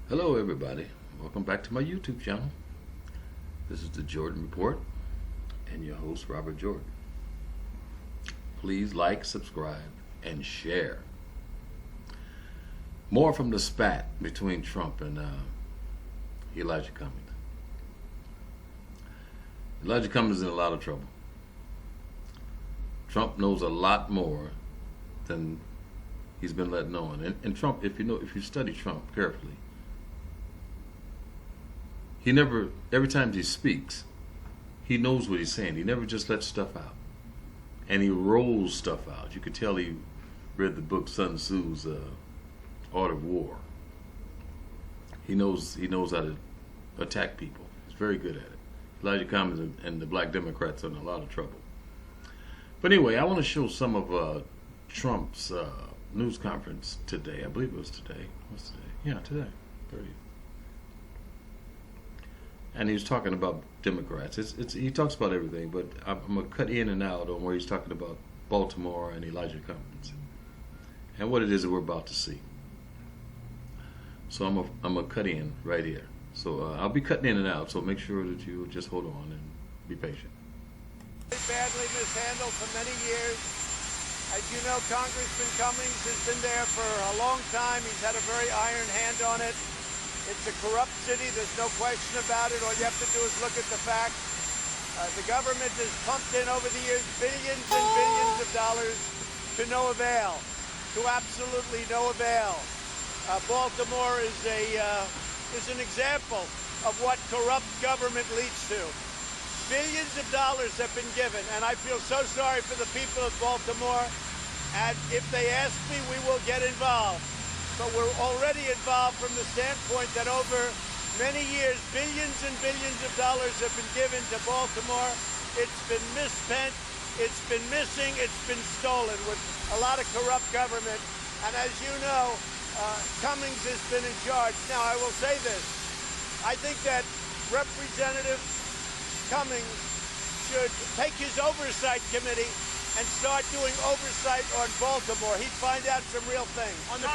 Hello everybody, welcome back to my YouTube channel. This is the Jordan Report and your host Robert Jordan. Please like, subscribe, and share. More from the spat between Trump and Elijah Cummings. Elijah Cummings is in a lot of trouble. Trump knows a lot more than he's been letting on. And Trump, if you study Trump carefully, he never, every time he speaks, he knows what he's saying. He never just lets stuff out. And he rolls stuff out. You could tell he read the book Sun Tzu's Art of War. He knows how to attack people. He's very good at it. Elijah Cummings and the black Democrats are in a lot of trouble. But anyway, I want to show some of Trump's news conference today. I believe it was today. What's today? Yeah, today. 30th. And he was talking about Democrats. He talks about everything, but I'm going to cut in and out on where he's talking about Baltimore and Elijah Cummings and what it is that we're about to see. So I'm going to cut in right here. So I'll be cutting in and out, so make sure that you just hold on and be patient. Badly mishandled for many years. As you know, Congressman Cummings has been there for a long time. He's had a very iron hand on it. It's a corrupt city, there's no question about it. All you have to do is look at the facts. The government has pumped in over the years billions and billions of dollars to no avail, to absolutely no avail. Baltimore is an example of what corrupt government leads to. Billions of dollars have been given, and I feel so sorry for the people of Baltimore. And if they ask me, we will get involved. But we're already involved from the standpoint that over many years, billions and billions of dollars have been given to Baltimore. It's been misspent, it's been missing, it's been stolen with a lot of corrupt government. And as you know, Cummings has been in charge. Now, I will say this. I think that Representative Cummings should take his oversight committee and start doing oversight on Baltimore. He'd find out some real things. On the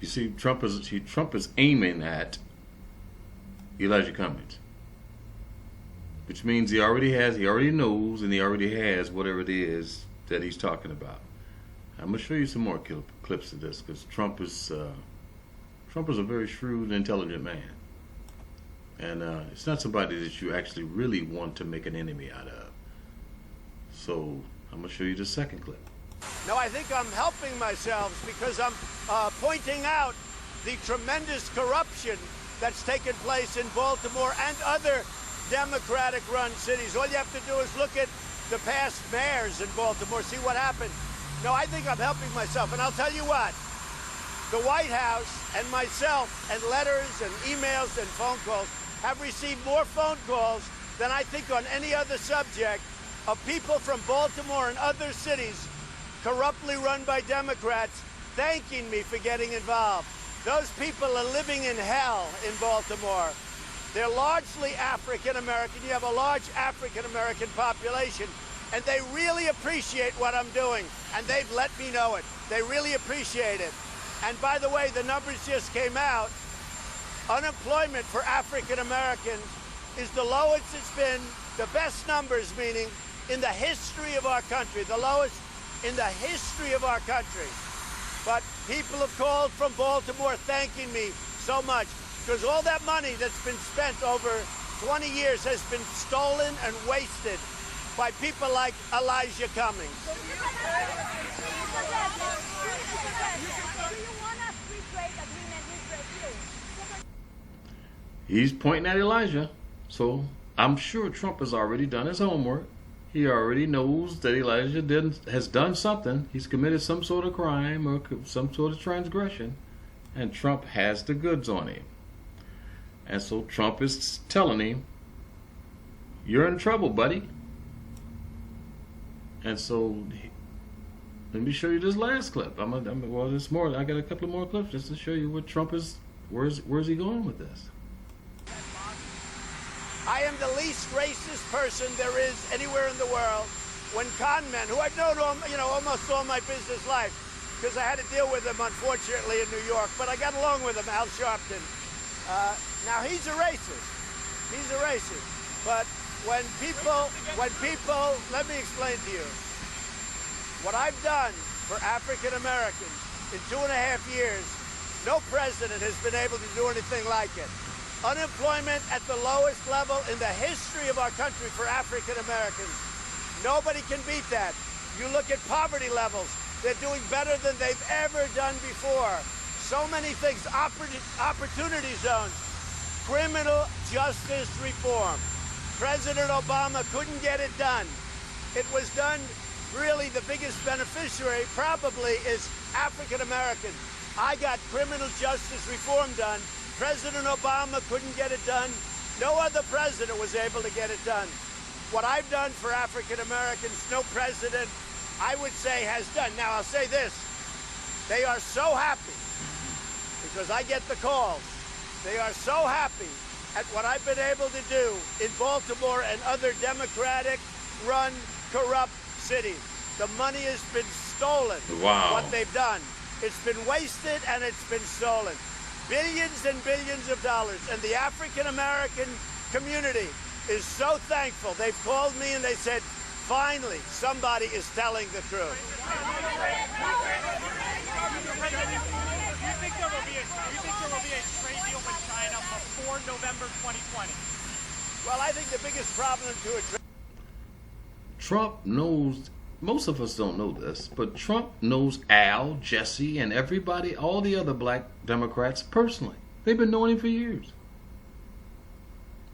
You see, Trump is aiming at Elijah Cummings, which means he already knows, and he already has whatever it is that he's talking about. I'm gonna show you some more clips of this because Trump is a very shrewd and intelligent man, and it's not somebody that you actually really want to make an enemy out of. So I'm going to show you the second clip. No, I think I'm helping myself because I'm pointing out the tremendous corruption that's taken place in Baltimore and other Democratic-run cities. All you have to do is look at the past mayors in Baltimore, see what happened. No, I think I'm helping myself. And I'll tell you what, the White House and myself and letters and emails and phone calls have received more phone calls than I think on any other subject of people from Baltimore and other cities corruptly run by Democrats thanking me for getting involved. Those people are living in hell in Baltimore. They're largely African American. You have a large African American population, and they really appreciate what I'm doing, and they've let me know it. They really appreciate it. And by the way, the numbers just came out. Unemployment for African Americans is the lowest it's been, the best numbers meaning, in the history of our country, the lowest in the history of our country. But people have called from Baltimore thanking me so much because all that money that's been spent over 20 years has been stolen and wasted by people like Elijah Cummings. He's pointing at Elijah, so I'm sure Trump has already done his homework. He already knows that Elijah has done something. He's committed some sort of crime or some sort of transgression, and Trump has the goods on him. And so Trump is telling him, you're in trouble, buddy. And so let me show you this last clip. Well, there's more. I got a couple of more clips just to show you what Trump is. Where's he going with this? I am the least racist person there is anywhere in the world. When con men, who I've known almost all my business life, because I had to deal with him, unfortunately, in New York. But I got along with him, Al Sharpton. Now, he's a racist. He's a racist. But when people, let me explain to you. What I've done for African Americans in 2.5 years, no president has been able to do anything like it. Unemployment at the lowest level in the history of our country for African Americans. Nobody can beat that. You look at poverty levels, they're doing better than they've ever done before. So many things, opportunity zones, criminal justice reform. President Obama couldn't get it done. It was done, really the biggest beneficiary probably is African Americans. I got criminal justice reform done. President Obama couldn't get it done. No other president was able to get it done. What I've done for African Americans, no president, I would say, has done. Now, I'll say this. They are so happy, because I get the calls. They are so happy at what I've been able to do in Baltimore and other Democratic-run, corrupt cities. The money has been stolen. Wow. What they've done. It's been wasted and it's been stolen. Billions and billions of dollars. And the African-American community is so thankful. They've called me and they said, finally, somebody is telling the truth. Do you think there will be a trade deal with China before November 2020? Well, I think the biggest problem to address... Trump knows, most of us don't know this, but Trump knows Al, Jesse, and everybody, all the other black Democrats personally. They've been knowing him for years.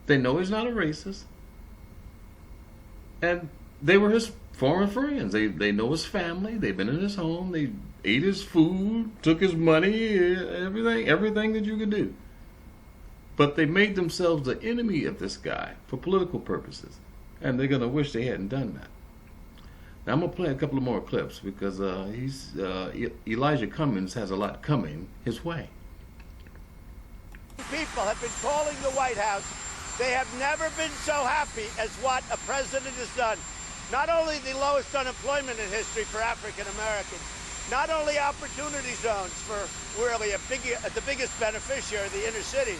They know he's not a racist. And they were his former friends. They know his family. They've been in his home. They ate his food, took his money, everything that you could do. But they made themselves the enemy of this guy for political purposes. And they're going to wish they hadn't done that. Now, I'm going to play a couple of more clips because Elijah Cummings has a lot coming his way. People have been calling the White House. They have never been so happy as what a president has done. Not only the lowest unemployment in history for African Americans, not only opportunity zones for really the biggest beneficiary, the inner cities,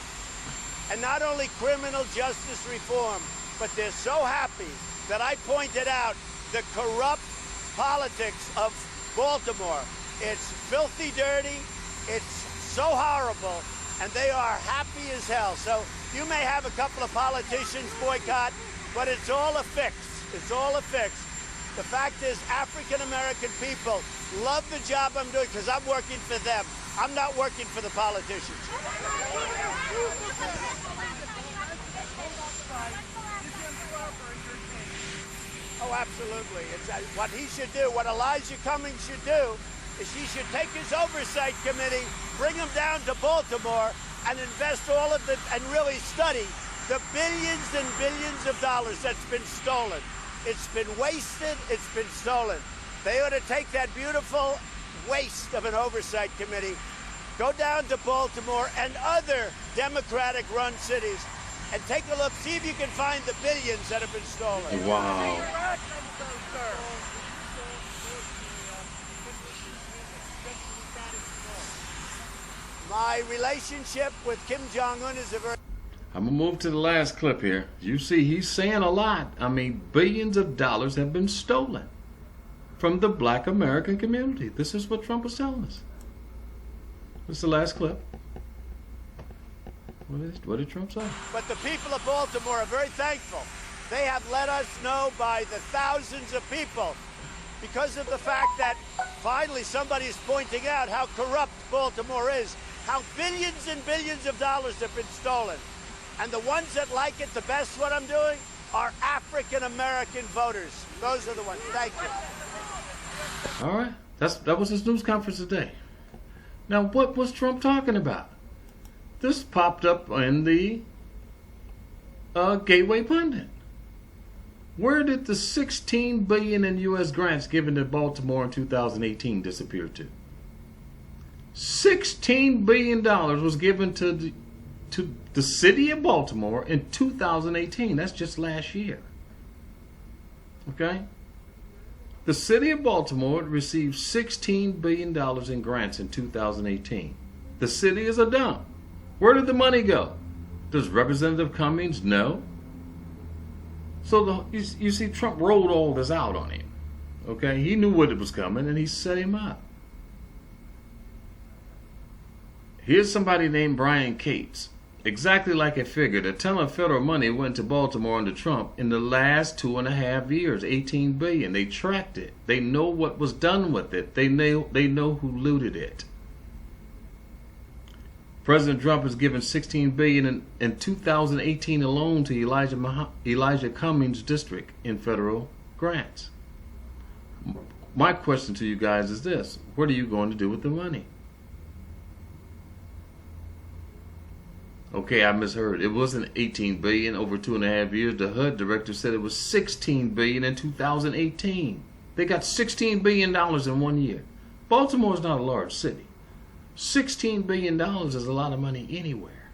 and not only criminal justice reform, but they're so happy that I pointed out the corrupt politics of Baltimore. It's filthy dirty, it's so horrible, and they are happy as hell. So you may have a couple of politicians boycott, but it's all a fix. It's all a fix. The fact is, African-American people love the job I'm doing because I'm working for them. I'm not working for the politicians. Oh, absolutely. It's what he should do, what Elijah Cummings should do, is he should take his oversight committee, bring them down to Baltimore, and invest all of the, and really study the billions and billions of dollars that's been stolen. It's been wasted, it's been stolen. They ought to take that beautiful waste of an oversight committee, go down to Baltimore and other Democratic-run cities, and take a look, see if you can find the billions that have been stolen. Wow. My relationship with Kim Jong-un is a very... I'm going to move to the last clip here. You see, he's saying a lot. I mean, billions of dollars have been stolen from the black American community. This is what Trump was telling us. This is the last clip. What did Trump say? But the people of Baltimore are very thankful. They have let us know by the thousands of people because of the fact that finally somebody is pointing out how corrupt Baltimore is, how billions and billions of dollars have been stolen. And the ones that like it the best, what I'm doing, are African-American voters. Those are the ones. Thank you. All right. That was his news conference today. Now, what was Trump talking about? This popped up in the Gateway Pundit. Where did the $16 billion in U.S. grants given to Baltimore in 2018 disappear to? $16 billion was given to the city of Baltimore in 2018. That's just last year. Okay? The city of Baltimore received $16 billion in grants in 2018. The city is a dump. Where did the money go? Does Representative Cummings know? So you see, Trump rolled all this out on him. Okay, he knew what it was coming, and he set him up. Here's somebody named Brian Cates. Exactly like I figured, a ton of federal money went to Baltimore under Trump in the last 2.5 years, $18 billion. They tracked it. They know what was done with it. They know who looted it. President Trump has given $16 billion in 2018 alone to Elijah Cummings' district in federal grants. My question to you guys is this: what are you going to do with the money? Okay, I misheard. It wasn't $18 billion over 2.5 years. The HUD director said it was $16 billion in 2018. They got $16 billion in 1 year. Baltimore is not a large city. $16 billion is a lot of money anywhere.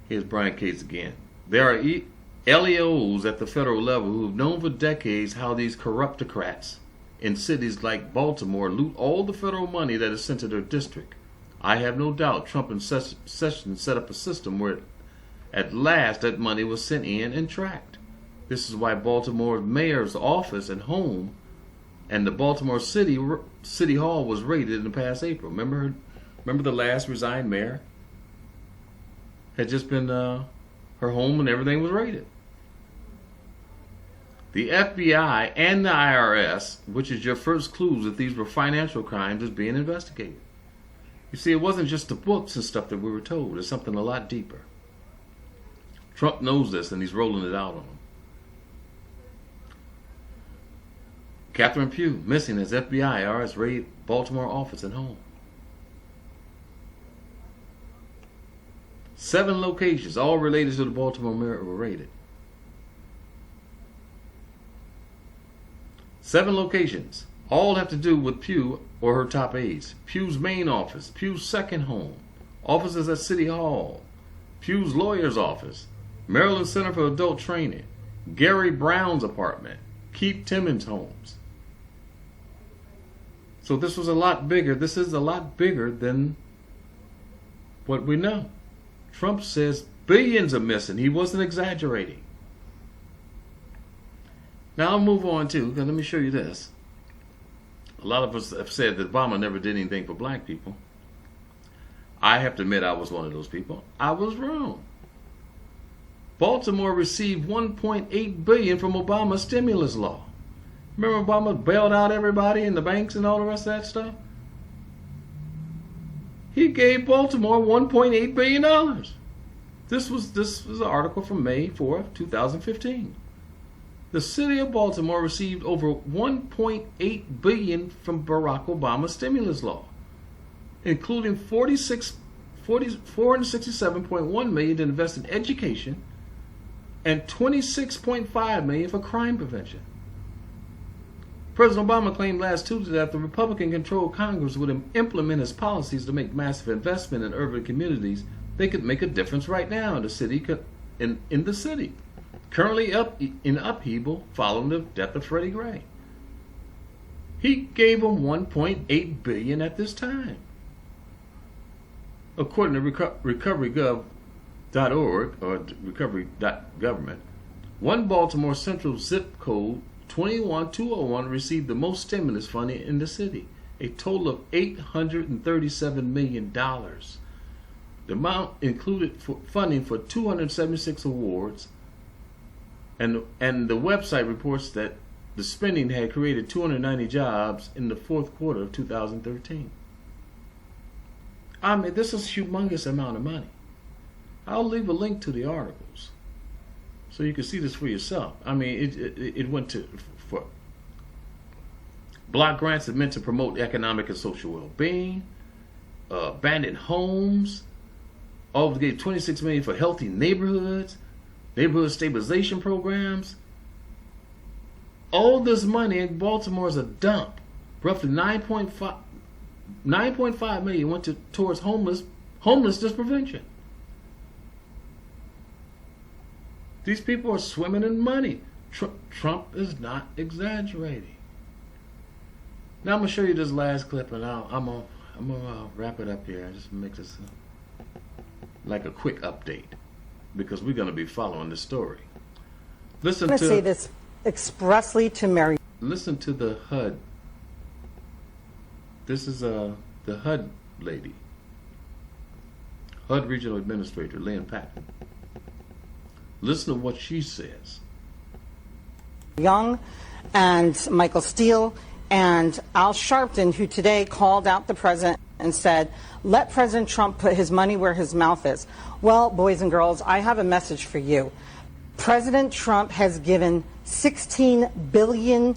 Here's Brian Cates again. There are LEOs at the federal level who've known for decades how these corruptocrats in cities like Baltimore loot all the federal money that is sent to their district. I have no doubt Trump and Sessions set up a system where at last that money was sent in and tracked. This is why Baltimore's mayor's office and home and the Baltimore City Hall was raided in the past April. Remember the last resigned mayor? Had just been her home and everything was raided. The FBI and the IRS, which is your first clues that these were financial crimes, is being investigated. You see, it wasn't just the books and stuff that we were told. It's something a lot deeper. Trump knows this and he's rolling it out on them. Catherine Pugh, missing as FBI IRS raid Baltimore office and home. 7 locations, all related to the Baltimore mayor, were raided. 7 locations, all have to do with Pugh or her top aides. Pugh's main office, Pugh's second home, offices at City Hall, Pugh's lawyer's office, Maryland Center for Adult Training, Gary Brown's apartment, Keith Timmons' homes. So this was a lot bigger. This is a lot bigger than what we know. Trump says billions are missing. He wasn't exaggerating. Now I'll move on to, because let me show you this. A lot of us have said that Obama never did anything for black people. I have to admit I was one of those people. I was wrong. Baltimore received $1.8 billion from Obama's stimulus law. Remember Obama bailed out everybody in the banks and all the rest of that stuff? He gave Baltimore $1.8 billion. This was an article from May 4th, 2015. The city of Baltimore received over $1.8 billion from Barack Obama's stimulus law, including $467.1 million to invest in education and $26.5 million for crime prevention. President Obama claimed last Tuesday that the Republican-controlled Congress would implement his policies to make massive investment in urban communities. They could make a difference right now in the city, currently in upheaval following the death of Freddie Gray. He gave them $1.8 billion at this time. According to recoverygov.org or recovery.government, one Baltimore Central zip code 21201 received the most stimulus funding in the city, a total of $837 million. The amount included funding for 276 awards, and the website reports that the spending had created 290 jobs in the fourth quarter of 2013. I mean, this is a humongous amount of money. I'll leave a link to the articles so you can see this for yourself. I mean, it went for block grants that meant to promote economic and social well-being, abandoned homes. All gave $26 million for healthy neighborhoods, neighborhood stabilization programs. All this money in Baltimore is a dump. Roughly $9.5 million went towards homelessness prevention. These people are swimming in money. Trump is not exaggerating. Now I'm gonna show you this last clip, and I'm gonna wrap it up here. Just make this like a quick update because we're gonna be following the story. Listen I'm to going to say this expressly to Mary. Listen to the HUD. This is the HUD lady, HUD Regional Administrator Lynn Patton. Listen to what she says. Young and Michael Steele and Al Sharpton, who today called out the president and said, let President Trump put his money where his mouth is. Well, boys and girls, I have a message for you. President Trump has given $16 billion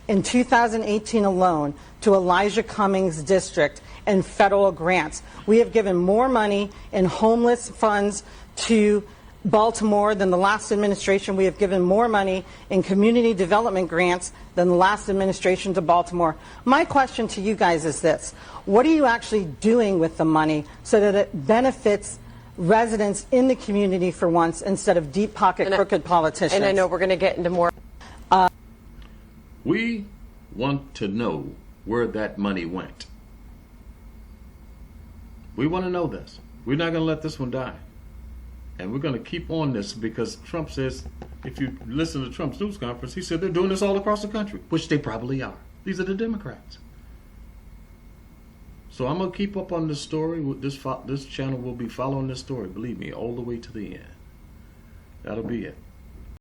in 2018 alone to Elijah Cummings District in federal grants. We have given more money in homeless funds to Baltimore than the last administration. We have given more money in community development grants than the last administration to Baltimore. My question to you guys is this. What are you actually doing with the money so that it benefits residents in the community for once instead of deep pocket crooked politicians? And I know we're going to get into more. We want to know where that money went. We want to know this. We're not going to let this one die. And we're going to keep on this because Trump says, if you listen to Trump's news conference, he said they're doing this all across the country, which they probably are. These are the Democrats. So I'm going to keep up on this story. This channel will be following this story, believe me, all the way to the end. That'll be it.